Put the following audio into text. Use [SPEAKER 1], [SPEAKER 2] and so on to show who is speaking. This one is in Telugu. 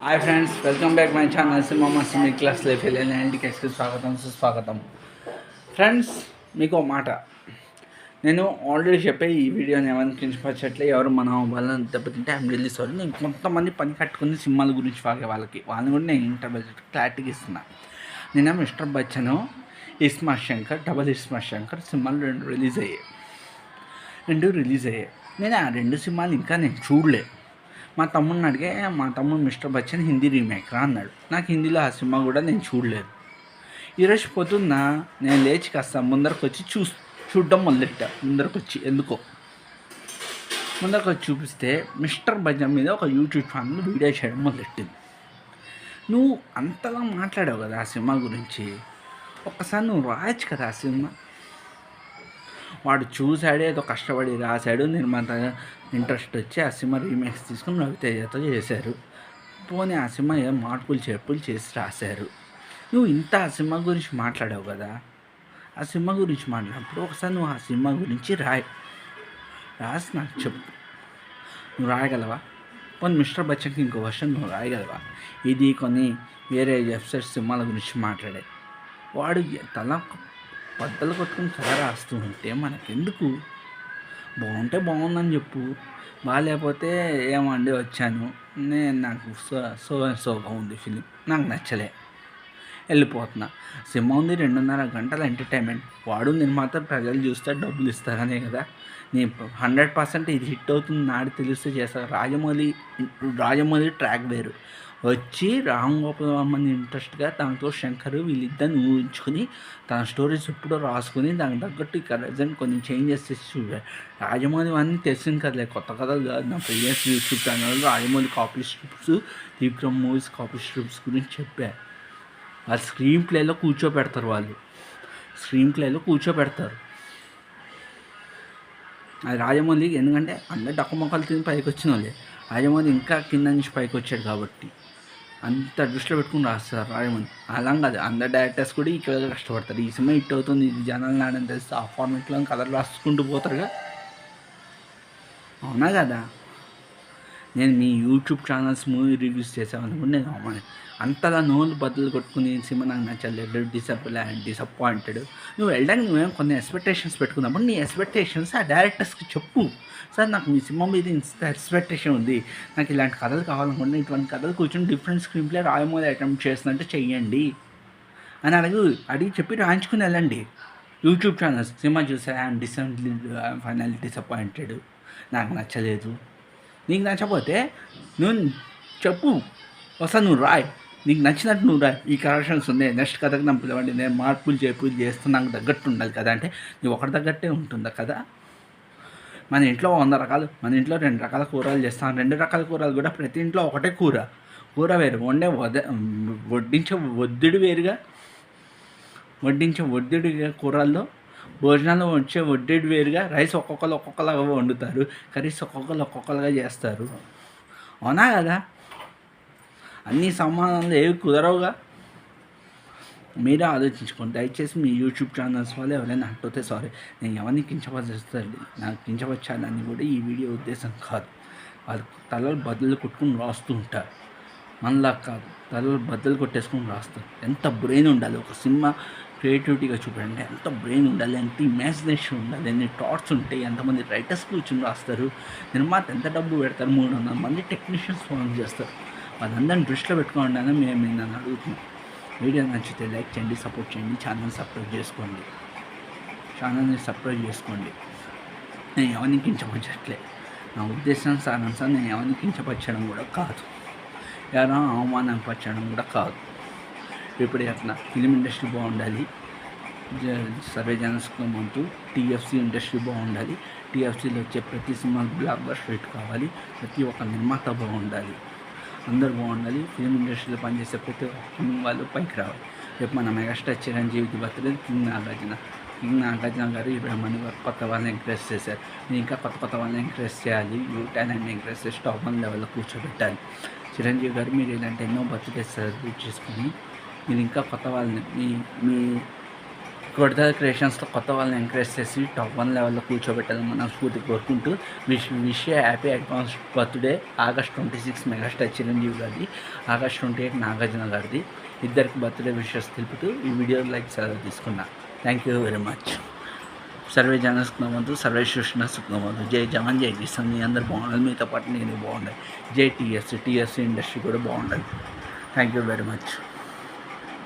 [SPEAKER 1] Hi friends, welcome back my channel cinema మస్తు మీ క్లాస్ లైఫ్ ఇంటికి స్వాగతం సుస్వాగతం. ఫ్రెండ్స్, మీకు ఒక మాట నేను ఆల్రెడీ చెప్పే ఈ వీడియోని ఎవరిని కించపరచట్లే, ఎవరు మన వాళ్ళని దెబ్బతింటే ఐఎమ్ రియల్లీ సారీ. నేను కొంతమంది పని కట్టుకుని సినిమాల గురించి వాగే వాళ్ళని కూడా నేను ఇంటర్వ్యూ క్లారిటీగా ఇస్తున్నా. నిన్న మిస్టర్ బచ్చన్, ఇస్మార్ట్ శంకర్, డబల్ ఇస్మార్ట్ శంకర్ సినిమాలు రెండు రిలీజ్ అయ్యాయి. నేను ఆ రెండు సినిమాలు ఇంకా నేను చూడలేదు. మా తమ్ముడిని అడిగే, మా తమ్ముడు మిస్టర్ బచ్చన్ హిందీ రీమేక్ రా అన్నాడు. నాకు హిందీలో ఆ సినిమా కూడా నేను చూడలేదు. ఈరోజు పొద్దున్న నేను లేచి కాస్త ముందరకు వచ్చి చూడడం మొదలెట్టా. ముందరకు వచ్చి చూపిస్తే మిస్టర్ బచ్చన్ మీద ఒక యూట్యూబ్ ఛానల్ వీడియో చేయడం మొదలెట్టింది. నువ్వు అంతగా మాట్లాడావు కదా ఆ సినిమా గురించి, ఒక్కసారి నువ్వు రాయొచ్చు కదా ఆ సినిమా. వాడు చూశాడు, ఏదో కష్టపడి రాశాడు, నిర్మాత ఇంట్రెస్ట్ వచ్చి ఆ సినిమా రీమేక్స్ తీసుకుని రవితేజతో చేశారు. పోనీ ఆ సినిమా ఏం మార్పులు చేర్పులు చేసి రాశారు. నువ్వు ఇంత ఆ సినిమా గురించి మాట్లాడావు కదా, ఆ సినిమా గురించి మాట్లాడినప్పుడు ఒకసారి నువ్వు ఆ సినిమా గురించి రాసి నాకు చెప్పు. నువ్వు రాయగలవా? పోనీ మిస్టర్ బచ్చన్కి ఇంకో వర్షన్ నువ్వు రాయగలవా? ఇది కొన్ని వేరే వెబ్సైట్ సినిమాల గురించి మాట్లాడే వాడు తల బద్దలు కొట్టుకుని కథ రాస్తూ ఉంటే మనకెందుకు? బాగుంటే బాగుందని చెప్పు, బాగాలేకపోతే ఏమండి వచ్చాను, నాకు సోగా ఉంది ఫిలిం, నాకు నచ్చలే, వెళ్ళిపోతున్నా. సినిమా ఉంది 2.5 గంటల ఎంటర్టైన్మెంట్. వాడు నిర్మాత ప్రజలు చూస్తే డబ్బులు ఇస్తారనే కదా. నేను 100% ఇది హిట్ అవుతుంది నాడు తెలిస్తే చేస్తాను. రాజమౌళి ట్రాక్ వేరు. వచ్చి రామ్ గోపాల్ వర్మని ఇంట్రెస్ట్గా దాంతో శంకర్ వీళ్ళిద్దరిని ఊహించుకొని తన స్టోరీస్ ఎప్పుడో రాసుకుని దానికి తగ్గట్టు ఇక్కడ ప్రజెంట్ కొన్ని చేంజెస్ చేసి చూడాలి. రాజమౌళి అన్నీ తెలిసింది కదలే, కొత్త కథలు కాదు. నా ప్రీవియస్ యూట్యూబ్ ఛానల్లో Rajamouli copy scripts, Vikram movies copy scripts గురించి చెప్పారు. వాళ్ళు స్క్రీన్ ప్లేలో కూర్చోపెడతారు. అది రాజమౌళి, ఎందుకంటే అందరు డక్కమొక్కలు తిని పైకి వచ్చిన వాళ్ళే. రాజమౌళి ఇంకా కింద నుంచి పైకి వచ్చాడు కాబట్టి అంత దృష్టిలో పెట్టుకుని రాస్తారు రాజమౌళి. అలా కాదు, అందరు డైరెక్టర్స్ కూడా ఈక్వల్గా కష్టపడతారు. ఈ సినిమా హిట్ అవుతుంది, ఇది జనాలు నాడని తెలిస్తే ఆ ఫార్మేట్లో కథలు రాసుకుంటూ పోతారుగా. అవునా కదా? నేను మీ యూట్యూబ్ ఛానల్స్ మూవీ రివ్యూస్ చేసామనుకుంటే నేను అమ్మాయి అంతలా నోళ్ళు బదులు కొట్టుకుని సినిమా నాకు నచ్చలేదు, డిసప్పాయింటెడ్. నువ్వు వెళ్ళడానికి నువ్వేం కొన్ని ఎక్స్పెక్టేషన్స్ పెట్టుకున్నప్పుడు నీ ఎక్స్పెక్టేషన్స్ ఆ డైరెక్టర్స్కి చెప్పు. సార్, నాకు మీ సినిమా మీద ఇంత ఎక్స్పెక్టేషన్ ఉంది, నాకు ఇలాంటి కథలు కావాలనుకుంటే ఇటువంటి కథలు కూర్చొని డిఫరెంట్ స్క్రీన్ ప్లే రాయమోది అటెంప్ట్ చేసినట్టు చెయ్యండి అని అడిగి చెప్పి రాయించుకుని వెళ్ళండి. యూట్యూబ్ ఛానల్స్ సినిమా చూసా, ఫైనల్లీ డిసప్పాయింటెడ్, నాకు నచ్చలేదు. నీకు నచ్చకపోతే నువ్వు చెప్పు, ఒకసారి నువ్వు రాయ్, నీకు నచ్చినట్టు నువ్వు రాయ్. ఈ కరెక్షన్స్ ఉన్నాయి, నెక్స్ట్ కథకు నాకు పిలవండి, నేను మార్పులు చేస్తూ నాకు తగ్గట్టు ఉండాలి కదా. అంటే నువ్వు ఒకటి తగ్గట్టే ఉంటుందా కదా? మన ఇంట్లో 100 రకాలు, మన ఇంట్లో 2 రకాల కూరలు చేస్తాం. 2 రకాల కూరలు కూడా ప్రతి ఇంట్లో ఒకటే కూర వేరు, వడ్డించే ఒత్తిడిగా కూరల్లో భోజనాలు వచ్చే ఒడ్డెడు వేరుగా, రైస్ ఒక్కొక్కలాగా వండుతారు, కర్రీస్ ఒక్కొక్కలాగా చేస్తారు. అవునా కదా? అన్ని సమాధానాలు ఏవి కుదరవుగా. మీరే ఆలోచించుకోండి దయచేసి. మీ యూట్యూబ్ ఛానల్స్ వల్ల ఎవరైనా హట్ అవుతే సారీ, నేను ఎవరిని కించపరుస్తాను, నాకు కించపరచాలని కూడా ఈ వీడియో ఉద్దేశం కాదు. వాళ్ళు తలలు బద్దలు కొట్టుకుని రాస్తూ ఉంటారు, మనలా కాదు, తలలు బద్దలు కొట్టేసుకుని రాస్తారు. ఎంత బ్రెయిన్ ఉండాలి ఒక సినిమా క్రియేటివిటీగా చూడండి, ఎంత బ్రెయిన్ ఉండాలి, ఎంత ఇమాజినేషన్ ఉండాలి, ఎన్ని థాట్స్ ఉంటాయి, ఎంతమంది రైటర్స్ కూర్చొని రాస్తారు, నిర్మాత ఎంత డబ్బు పెడతారు, 300 మంది టెక్నీషియన్స్ ఫోన్ చేస్తారు. వాళ్ళందరినీ దృష్టిలో పెట్టుకోండి అని మేము నన్ను అడుగుతున్నాం. వీడియో నచ్చితే లైక్ చేయండి, సపోర్ట్ చేయండి, ఛానల్ని సబ్స్క్రైబ్ చేసుకోండి. నేను ఎవరిని కించపరచట్లే, నా ఉద్దేశం సారాంశం నేను ఎవరిని కించపరచడం కూడా కాదు, ఎవరైనా అవమానపరచడం కూడా కాదు. ఇప్పుడు అట్లా ఫిలిం ఇండస్ట్రీ బాగుండాలి, సర్వే జనస్కమంటూ టీఎఫ్సీ ఇండస్ట్రీ బాగుండాలి, టీఎఫ్సీలో వచ్చే ప్రతి సినిమా బ్లాక్ బస్టర్ హిట్ కావాలి, ప్రతి ఒక్క నిర్మాత బాగుండాలి, అందరూ బాగుండాలి. ఫిలిం ఇండస్ట్రీలో పనిచేసే ప్రతి ఒక్క వాళ్ళు పైకి రావాలి. రేపు మన మెగాస్టార్ చిరంజీవికి బర్త్డే, కింగ్ నాగార్జున గారు ఇబ్రహ్మణి గారు కొత్త వాళ్ళని ఎంకరేజ్ చేశారు. మీరు ఇంకా కొత్త వాళ్ళని ఎంకరేజ్ చేయాలి, టాలెంట్ని ఎంకరేజ్ చేసి టాప్ 1 లెవెల్లో కూర్చోబెట్టాలి. చిరంజీవి గారు మీరు ఇలాంటి ఎన్నో బర్త్డే సెలబ్రేట్ చేసుకొని మీరు ఇంకా కొత్త వాళ్ళని మీ కొడతా క్రియేషన్స్లో కొత్త వాళ్ళని ఎంకరేజ్ చేసి టాప్ 1 లెవెల్లో కూర్చోబెట్టాలని మనస్ఫూర్తి కోరుకుంటూ wish happy advance birthday. August 26 megastar Chiranjeevi గారిది, ఆగస్ట్ 28 నాగార్జున గారిది. ఇద్దరికి బర్త్డే విషెస్ తెలుపుతూ ఈ వీడియో లైక్ సెలవు తీసుకున్నా. Thank you very much. Survey జన సుఖనవంతు, సర్వే సృష్ణ సుఖనవంతు. జై జవాన్ జై కిసాన్. మీ అందరు బాగుండాలి, మీతో పాటు నేను బాగుండాలి. జై టీఎస్సీ ఇండస్ట్రీ కూడా బాగుండాలి. Thank you very much.